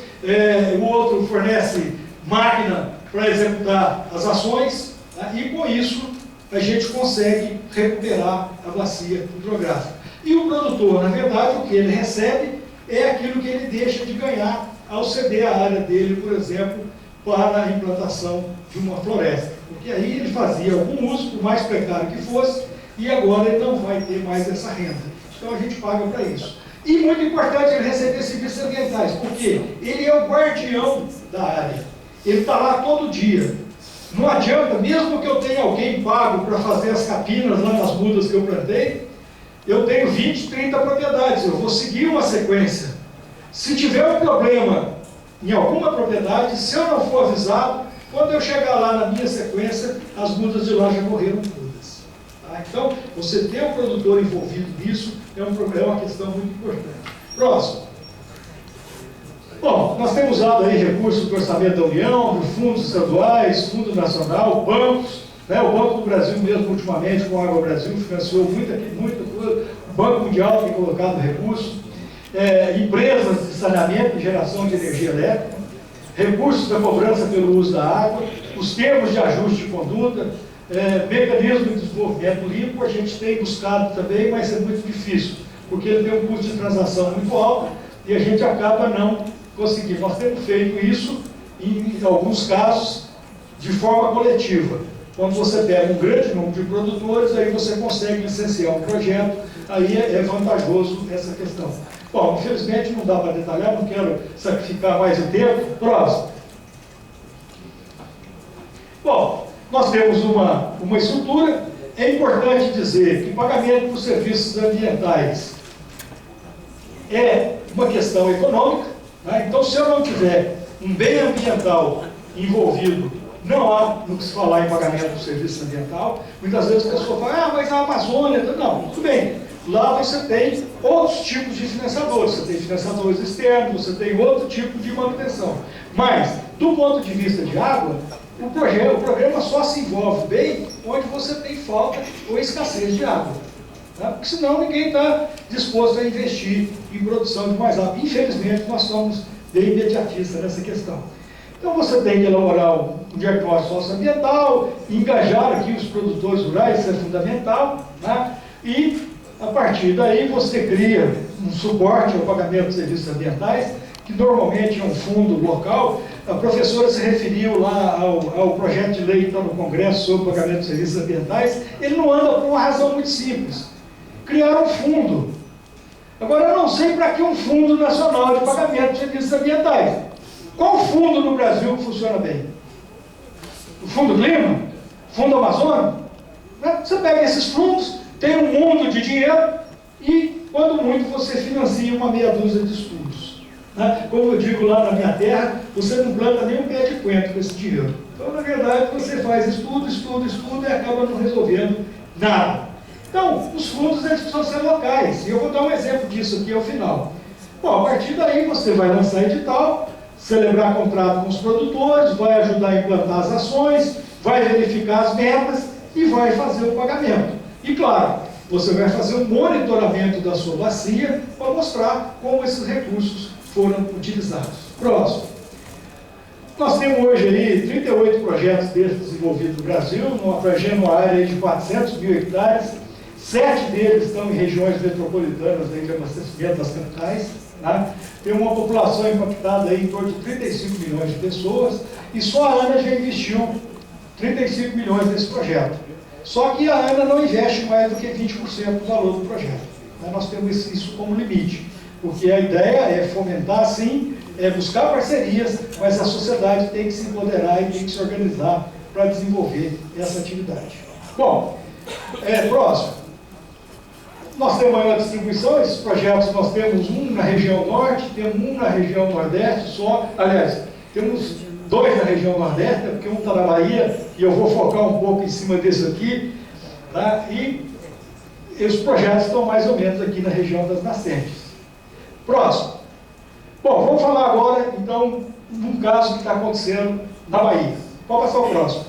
o outro fornece máquina para executar as ações, né? E com isso a gente consegue recuperar a bacia hidrográfica. E o produtor, na verdade, o que ele recebe é aquilo que ele deixa de ganhar ao ceder a área dele, por exemplo, para a implantação de uma floresta. Porque aí ele fazia algum uso, por mais precário que fosse, e agora ele não vai ter mais essa renda. Então a gente paga para isso. E muito importante ele receber serviços ambientais, porque ele é o guardião da área. Ele está lá todo dia. Não adianta, mesmo que eu tenha alguém pago para fazer as capinas lá nas mudas que eu plantei, eu tenho 20, 30 propriedades, eu vou seguir uma sequência. Se tiver um problema em alguma propriedade, se eu não for avisado, quando eu chegar lá na minha sequência, as mudas de lá já morreram todas. Tá? Então, você ter o produtor envolvido nisso é uma questão muito importante. Próximo. Bom, nós temos usado aí recursos do Orçamento da União, de fundos estaduais, Fundo Nacional, bancos, né? O Banco do Brasil mesmo, ultimamente, com a Água Brasil, financiou muita coisa. O Banco Mundial tem colocado recursos, empresas de saneamento e geração de energia elétrica, recursos da cobrança pelo uso da água, os termos de ajuste de conduta, mecanismo de desenvolvimento limpo, a gente tem buscado também, mas é muito difícil, porque ele tem um custo de transação muito alto e a gente acaba não conseguindo. Nós temos feito isso, em alguns casos, de forma coletiva. Quando você pega um grande número de produtores, aí você consegue licenciar um projeto, aí é vantajoso essa questão. Bom, infelizmente não dá para detalhar, não quero sacrificar mais o tempo. Próximo. Bom, nós temos uma estrutura. É importante dizer que pagamento por serviços ambientais é uma questão econômica, né? Então, se eu não tiver um bem ambiental envolvido, não há no que se falar em pagamento por serviço ambiental. Muitas vezes a pessoa fala, mas a Amazônia... Não, tudo bem. Lá você tem outros tipos de financiadores. Você tem financiadores externos, você tem outro tipo de manutenção. Mas, do ponto de vista de água, o programa só se envolve bem onde você tem falta ou escassez de água. Tá? Porque senão ninguém está disposto a investir em produção de mais água. Infelizmente, nós somos bem imediatistas nessa questão. Então você tem que elaborar um diagnóstico socioambiental, engajar aqui os produtores rurais, isso é fundamental, né? E a partir daí você cria um suporte ao pagamento de serviços ambientais, que normalmente é um fundo local. A professora se referiu lá ao projeto de lei que está no Congresso sobre pagamento de serviços ambientais. Ele não anda por uma razão muito simples. Criar um fundo. Agora, eu não sei para que um fundo nacional de pagamento de serviços ambientais. Qual fundo no Brasil que funciona bem? O Fundo Clima? Fundo Amazônia? Você pega esses fundos, tem um mundo de dinheiro e, quando muito, você financia uma meia dúzia de estudos. Como eu digo lá na minha terra, você não planta nem um pé de coentro com esse dinheiro. Então, na verdade, você faz estudo e acaba não resolvendo nada. Então, os fundos eles precisam ser locais. E eu vou dar um exemplo disso aqui ao final. Bom, a partir daí você vai lançar edital, celebrar contrato com os produtores, vai ajudar a implantar as ações, vai verificar as metas e vai fazer o pagamento. E claro, você vai fazer um monitoramento da sua bacia para mostrar como esses recursos foram utilizados. Próximo. Nós temos hoje aí 38 projetos desses desenvolvidos no Brasil, abrangendo uma área de 400 mil hectares. 7 deles estão em regiões metropolitanas de abastecimento das capitais. Né? Tem uma população impactada aí em torno de 35 milhões de pessoas, e só a ANA já investiu 35 milhões nesse projeto. Só que a ANA não investe mais do que 20% do valor do projeto. Né? Nós temos isso como limite, porque a ideia é fomentar, sim, é buscar parcerias, mas a sociedade tem que se empoderar e tem que se organizar para desenvolver essa atividade. Bom, próximo. Nós temos aí uma distribuição, esses projetos nós temos um na região norte, temos um na região nordeste só, aliás, temos 2 na região nordeste, porque um está na Bahia, e eu vou focar um pouco em cima desse aqui, tá? E os projetos estão mais ou menos aqui na região das nascentes. Próximo. Bom, vamos falar agora, então, de um caso que está acontecendo na Bahia. Pode passar o próximo.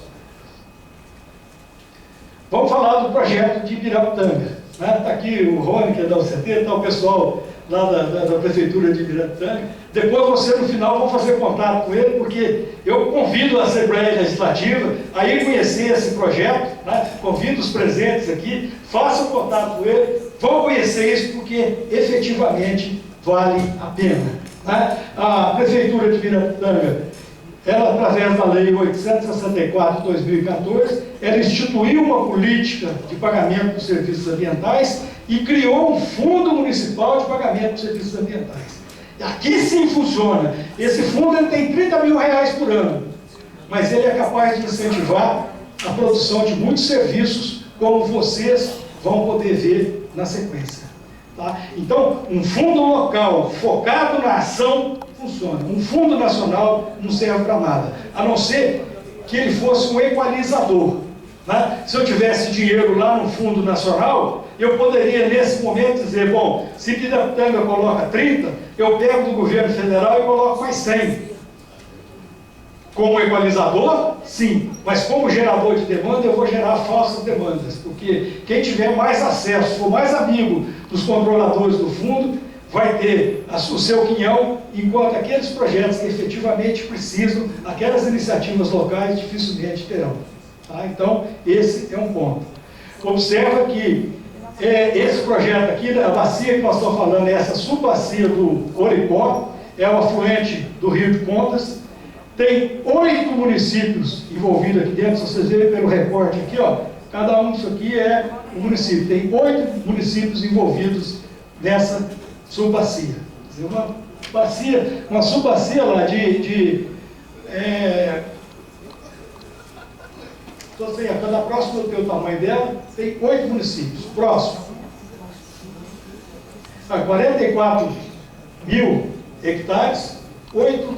Vamos falar do projeto de Ibirapitanga. Está aqui o Rony, que é da UCT, está o pessoal lá da Prefeitura de Ibirapitanga. Depois você, no final, vão fazer contato com ele, porque eu convido a Assembleia Legislativa a ir conhecer esse projeto, né? Convido os presentes aqui, façam contato com ele, vão conhecer isso, porque efetivamente vale a pena. Né? A Prefeitura de Ibirapitanga, ela, através da Lei 864 de 2014, ela instituiu uma política de pagamento dos serviços ambientais e criou um Fundo Municipal de Pagamento dos Serviços Ambientais. Aqui sim funciona. Esse fundo ele tem 30 mil reais por ano, mas ele é capaz de incentivar a produção de muitos serviços, como vocês vão poder ver na sequência. Tá? Então, um fundo local focado na ação funciona. Um fundo nacional não serve para nada, a não ser que ele fosse um equalizador. Né? Se eu tivesse dinheiro lá no Fundo Nacional, eu poderia nesse momento dizer, bom, se Ibirapitanga coloca 30, eu pego do governo federal e coloco mais 100. Como equalizador, sim, mas como gerador de demanda, eu vou gerar falsas demandas, porque quem tiver mais acesso, for mais amigo dos controladores do fundo, vai ter o seu quinhão, enquanto aqueles projetos que efetivamente precisam, aquelas iniciativas locais dificilmente terão. Tá? Então, esse é um ponto. Observa que esse projeto aqui, a bacia que nós estamos falando, é essa subbacia do Oricó, é o afluente do Rio de Contas. Tem 8 municípios envolvidos aqui dentro, se vocês verem pelo recorte aqui, ó, cada um disso aqui é um município. Tem 8 municípios envolvidos nessa subbacia. Quer dizer, uma subbacia lá então, assim, cada próxima do tamanho dela, tem 8 municípios. Próximo. 44 mil hectares, 8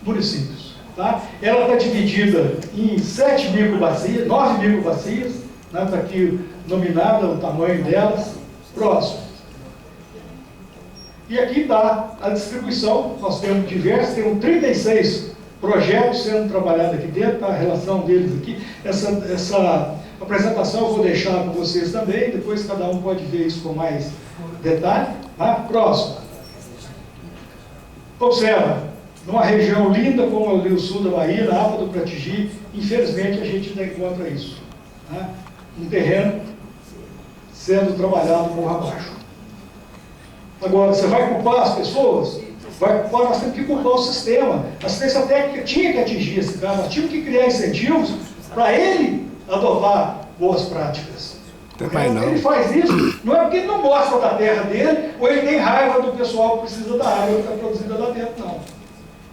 municípios. Tá? Ela está dividida em 7 microbacias, 9 microbacias, né? Está aqui nominada o tamanho delas. Próximo. E aqui está a distribuição. Nós temos temos 36 projetos sendo trabalhados aqui dentro, tá? A relação deles aqui. Essa apresentação eu vou deixar com vocês também, depois cada um pode ver isso com mais detalhe. Tá? Próximo. Observa, numa região linda como ali o sul da Bahia, na APA do Pratigi, infelizmente a gente ainda encontra isso. Tá? Um terreno sendo trabalhado morro abaixo. Agora, você vai culpar as pessoas? Nós temos que culpar o sistema. A assistência técnica tinha que atingir esse cara, nós tínhamos que criar incentivos para ele adotar boas práticas. Ele faz isso, não é porque ele não gosta da terra dele, ou ele tem raiva do pessoal que precisa da água que está produzida lá dentro, não.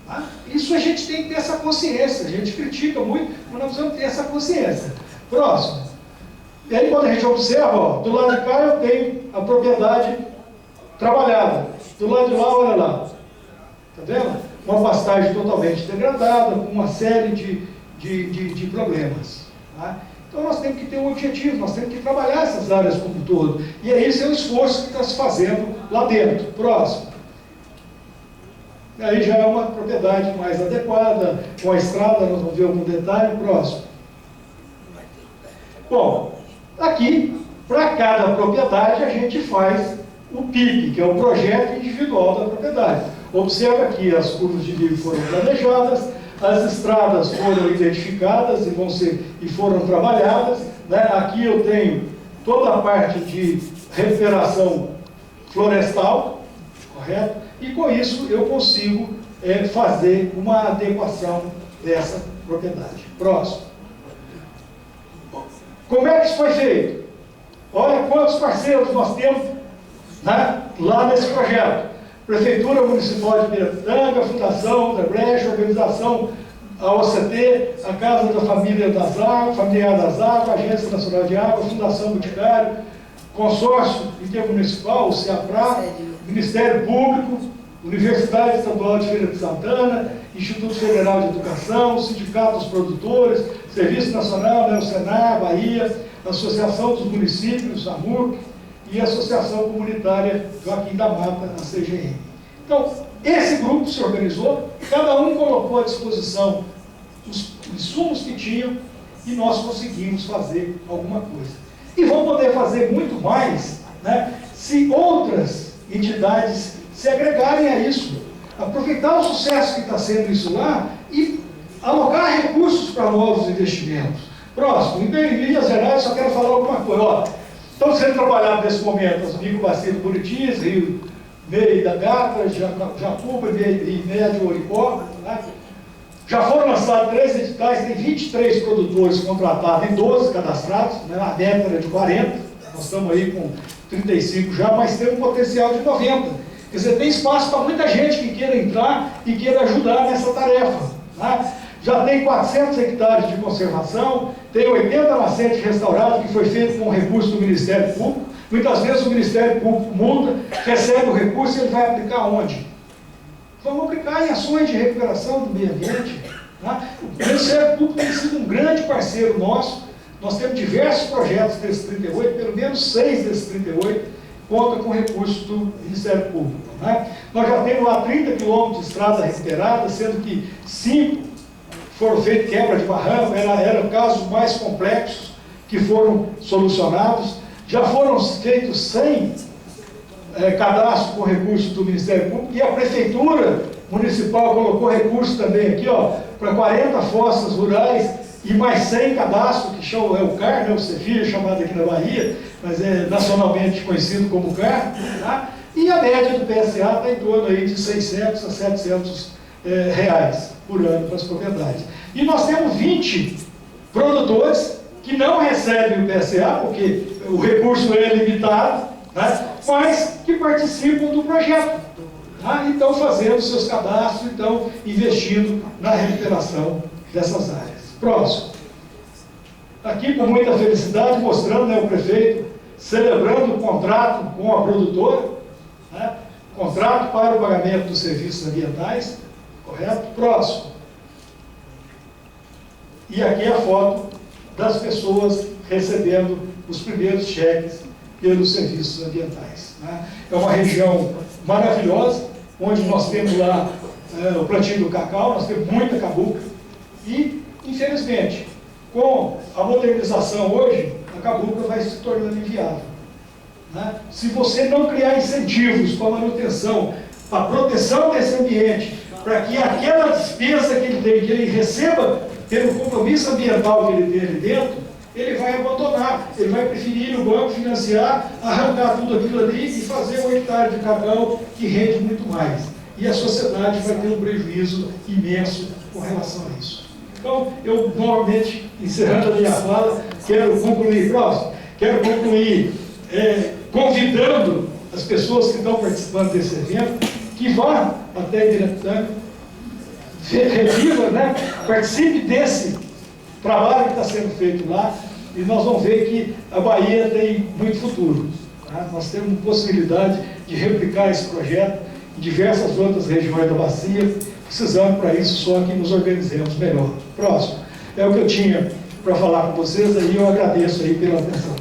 Tá? Isso a gente tem que ter essa consciência. A gente critica muito, mas nós precisamos ter essa consciência. Próximo. E aí, quando a gente observa, ó, do lado de cá eu tenho a propriedade trabalhada. Do lado de lá, olha lá. Está vendo? Uma pastagem totalmente degradada, com uma série de problemas. Tá? Então nós temos que ter um objetivo, nós temos que trabalhar essas áreas como um todo. E esse é o esforço que está se fazendo lá dentro. Próximo. Aí já é uma propriedade mais adequada, com a estrada, nós vamos ver algum detalhe. Próximo. Bom, aqui, para cada propriedade, a gente faz o PIP, que é o projeto individual da propriedade. Observa que as curvas de nível foram planejadas, as estradas foram identificadas e foram trabalhadas. Né? Aqui eu tenho toda a parte de recuperação florestal, correto? E com isso eu consigo fazer uma adequação dessa propriedade. Próximo. Como é que isso foi feito? Olha quantos parceiros nós temos, né, lá nesse projeto. Prefeitura Municipal de Pirapitanga, Fundação da Brecha, Organização a OCT, a Casa da Família das Águas, Familiar das Águas, Agência Nacional de Água, Fundação Boticário, Consórcio Intermunicipal, o CEAPRA, Ministério Público, Universidade Estadual de Feira de Santana, Instituto Federal de Educação, Sindicato dos Produtores, Serviço Nacional, né, o Senar, Bahia, Associação dos Municípios, SAMUC, e a Associação Comunitária Joaquim da Mata, a CGM. Então, esse grupo se organizou, cada um colocou à disposição os insumos que tinham e nós conseguimos fazer alguma coisa. E vamos poder fazer muito mais, né, se outras entidades se agregarem a isso. Aproveitar o sucesso que está sendo isso lá e alocar recursos para novos investimentos. Próximo, em linhas gerais, só quero falar alguma coisa. Ó, estão sendo trabalhadas nesse momento as microbacias do Buritis, Rio Meio da Gata, Jacuba e Meia de Oricó. Né? Já foram lançados 3 editais, tem 23 produtores contratados e 12 cadastrados, né? A meta era de 40, nós estamos aí com 35 já, mas tem um potencial de 90. Quer dizer, tem espaço para muita gente que queira entrar e queira ajudar nessa tarefa. Né? Já tem 400 hectares de conservação, tem 80 nascentes restauradas, que foi feito com recurso do Ministério Público. Muitas vezes o Ministério Público multa, recebe o recurso e ele vai aplicar onde? Vamos aplicar em ações de recuperação do meio ambiente. Tá? O Ministério Público tem sido um grande parceiro nosso. Nós temos diversos projetos desses 38, pelo menos 6 desses 38 conta com recursos do Ministério Público. Né? Nós já temos lá 30 quilômetros de estrada recuperada, sendo que 5 foram feitos quebra de barranco, eram casos mais complexos que foram solucionados. Já foram feitos 100 cadastros com recursos do Ministério Público, e a Prefeitura Municipal colocou recursos também aqui, ó, para 40 fossas rurais e mais 100 cadastros, que chama, é o CAR, né, o CEFIA, chamado aqui na Bahia, mas é nacionalmente conhecido como CAR, tá? E a média do PSA está em torno aí de 600 a 700 reais por ano para as propriedades. E nós temos 20 produtores que não recebem o PSA, porque o recurso é limitado, né, mas que participam do projeto. Tá? E estão fazendo seus cadastros, estão investindo na recuperação dessas áreas. Próximo. Aqui, com muita felicidade, mostrando, né, o prefeito celebrando o contrato com a produtora, né, contrato para o pagamento dos serviços ambientais, correto? Próximo. E aqui a foto das pessoas recebendo os primeiros cheques pelos serviços ambientais. Né? É uma região maravilhosa, onde nós temos lá o plantio do cacau, nós temos muita cabuca, e, infelizmente, com a modernização hoje, a cabuca vai se tornando inviável. Né? Se você não criar incentivos para a manutenção, para a proteção desse ambiente, para que aquela despesa que ele tem, que ele receba pelo compromisso ambiental que ele tem ali dentro, ele vai abandonar, ele vai preferir ir no banco financiar, arrancar tudo aquilo ali e fazer um hectare de cacau que rende muito mais. E a sociedade vai ter um prejuízo imenso com relação a isso. Então, eu, novamente, encerrando a minha fala, quero concluir, próximo, quero concluir convidando as pessoas que estão participando desse evento, que vá até Ibiratã, reviva, né, participe desse trabalho que está sendo feito lá, e nós vamos ver que a Bahia tem muito futuro. Tá? Nós temos possibilidade de replicar esse projeto em diversas outras regiões da bacia, precisamos para isso só que nos organizemos melhor. Próximo. É o que eu tinha para falar com vocês, aí eu agradeço aí pela atenção.